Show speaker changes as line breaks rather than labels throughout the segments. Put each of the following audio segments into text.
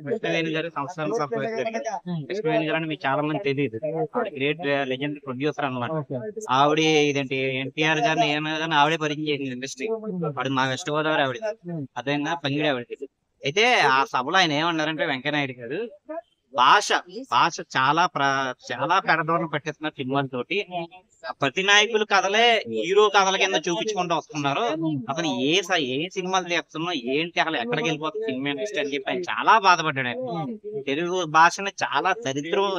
కృష్ణవేణి గారు సంవత్సరానికి సంపాదించారు. కృష్ణవేణి గారు అని మీకు చాలా మంది తెలియదు. గ్రేట్ లెజెండ్ ప్రొడ్యూసర్ అన్నమాట. ఆవిడ ఇదేంటి ఎన్టీఆర్ గారిని ఏమైనా ఆవిడే పరిచయం చేసింది ఇండస్ట్రీ. ఆవిడ మా వెస్ట్ గోదావరి ఆవిడ, అదేనా పంగిడి ఆవిడ. అయితే ఆ సభలో ఆయన ఏమన్నారంటే వెంకయ్యనాయుడు గారు భాష భాష చాలా పెడదోరణ పట్టేస్తున్నారు సినిమాలతోటి. ప్రతి నాయకులు కథలే హీరో కథల కింద చూపించుకుంటూ వస్తున్నారు. అతను ఏ సినిమాలు తీస్తున్నాం ఏంటి, అసలు ఎక్కడికి వెళ్ళిపోతుంది సినిమా ఇండస్ట్రీ అని చెప్పి ఆయన చాలా బాధపడ్డాడు. ఆయన తెలుగు భాషని చాలా దరిద్రం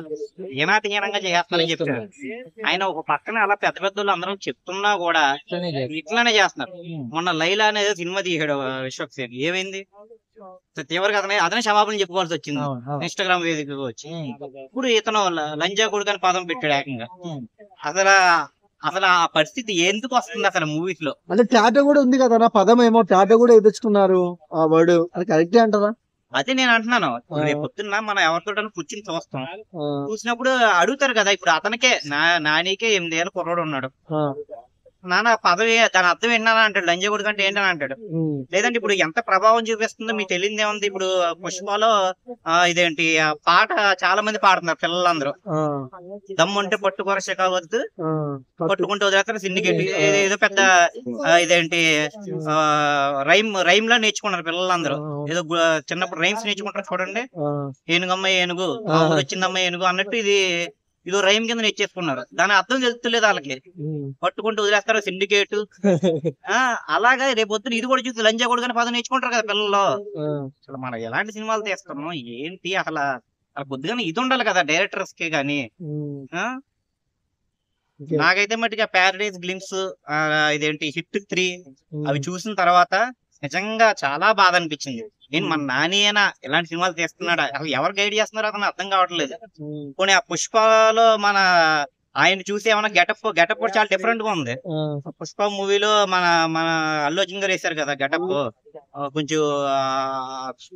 హీనాతిహీనంగా చేస్తున్నారని చెప్పారు. ఆయన ఒక పక్కన అలా పెద్ద పెద్దలు అందరం చెప్తున్నా కూడా ఇట్లానే చేస్తున్నారు. మొన్న లైలా అనేది సినిమా తీసాడు విశ్వక్, ఏమైంది తీవ్రంగా అతనే క్షమాపణ చెప్పుకోవాల్సి వచ్చింది ఇన్స్టాగ్రామ్ వేదిక వచ్చి. ఇప్పుడు ఇతను లంజా కొడుకు అని పదం పెట్టాడు ఏకంగా. అసలు అసలు ఆ పరిస్థితి ఎందుకు వస్తుంది అసలు మూవీస్ లో?
అంటే టాటో కూడా ఉంది కదా పదం, ఏమో టాటో కూడా ఎదుర్చుకున్నారు ఆ వర్డ్, అది కరెక్టే అంటారా?
అదే నేను అంటున్నాను. రేపు పొద్దున్న మనం ఎవరితో కూర్చుని చూస్తాం, చూసినప్పుడు అడుగుతారు కదా. ఇప్పుడు అతనికే నానికే 8 ఏళ్ళ కుర్రోడు ఉన్నాడు. నాన్న పదవి దాని అర్థం ఏంటన్నా అంటాడు, లంజా కొడుకు అంటే ఏంటని అంటాడు. లేదంటే ఇప్పుడు ఎంత ప్రభావం చూపిస్తుందో మీకు తెలియదు ఏముంది. ఇప్పుడు పుష్పలో ఇదేంటి పాట చాలా మంది పాడుతున్నారు పిల్లలందరూ. దమ్ముంటే పట్టుకొర శకావద్దు, పట్టుకుంటూ వదిలేస్తారు సిండికేట్, ఏదో పెద్ద ఇదేంటి రైమ్ లో నేర్చుకున్నారు పిల్లలందరూ. ఏదో చిన్నప్పుడు రైమ్స్ నేర్చుకుంటారు చూడండి, ఏనుగమ్మ ఏనుగు వచ్చిందమ్మ ఏనుగు అన్నట్టు ఇదో రైమ్ కింద నేర్చేసుకున్నారు. దాని అర్థం తెలుస్తలేదు వాళ్ళకి. పట్టుకుంటూ వదిలేస్తారు సిండికేట్. అలాగా రేపొద్దున ఇది కూడా చూసి లంజా కూడా పదం నేర్చుకుంటారు కదా పిల్లలు. అసలు మనం ఎలాంటి సినిమాలు తీస్తున్నాం ఏంటి అసలు కొద్దిగా ఇది ఉండాలి కదా డైరెక్టర్స్ కి గానీ. నాకైతే మట్టిగా ప్యారడైజ్ గ్లిమ్స్, ఇదేంటి హిట్ 3 అవి చూసిన తర్వాత నిజంగా చాలా బాధ అనిపించింది. నేను మన నాని అయినా ఇలాంటి సినిమాలు తీస్తున్నాడా, అసలు ఎవరు గైడ్ చేస్తున్నారో అతను అర్థం కావట్లేదు. పోనీ ఆ పుష్పలో ఆయన చూసి ఏమన్నా గెటప్ కూడా చాలా డిఫరెంట్ గా ఉంది. పుష్ప మూవీలో మన మన అల్లు అర్జున్ గారు వేశారు కదా గెటప్, కొంచెం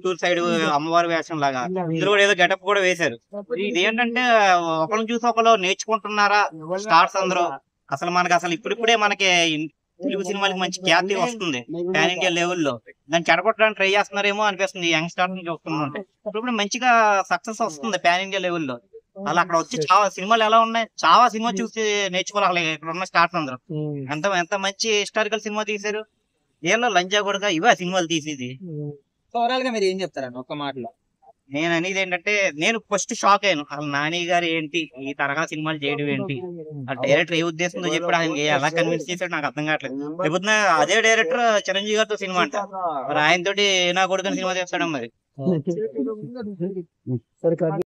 టూర్ సైడ్ అమ్మవారి వేషం లాగా. ఇందులో కూడా ఏదో గెటప్ కూడా వేశారు. ఇది ఏంటంటే ఒకరిని చూసి ఒకరు నేర్చుకుంటున్నారా స్టార్స్ అందరూ. అసలు మనకి ఇప్పుడిప్పుడే మనకి తెలుగు సినిమాలకి మంచి ఖ్యాతి వస్తుంది పాన్ ఇండియా లెవెల్లో. దాన్ని చెడగొట్టడానికి ట్రై చేస్తున్నారేమో అనిపిస్తుంది యంగ్ స్టార్స్ చూస్తుంటే. ఇప్పుడు మంచిగా సక్సెస్ వస్తుంది పాన్ ఇండియా లెవెల్లో. అలా అక్కడ వచ్చి చాలా సినిమాలు ఎలా ఉన్నాయి, చాలా సినిమా చూసి నేర్చుకోవాలి ఇక్కడ ఉన్న స్టార్స్ అందరూ. ఎంత మంచి హిస్టారికల్ సినిమా తీశారు. ఏళ్ళ లంజా కొడుక ఇవే సినిమాలు తీసేది.
ఓవరాల్ గా మీరు ఏం చెప్తారండి ఒక్క మాటలో?
నేను అనేది ఏంటంటే, నేను ఫస్ట్ షాక్ అయ్యాను. అసలు నాని గారు ఏంటి ఈ తరహా సినిమాలు చేయడం ఏంటి, ఆ డైరెక్టర్ ఏ ఉద్దేశంతో చెప్పాడు, ఆయన ఎలా కన్విన్స్ చేశాడు నాకు అర్థం కావట్లేదు. లేకపోతే అదే డైరెక్టర్ చిరంజీవి గారితో సినిమా అంట, మరి ఆయనతోటి నా కొడుకుని సినిమా చేస్తాడు మరి.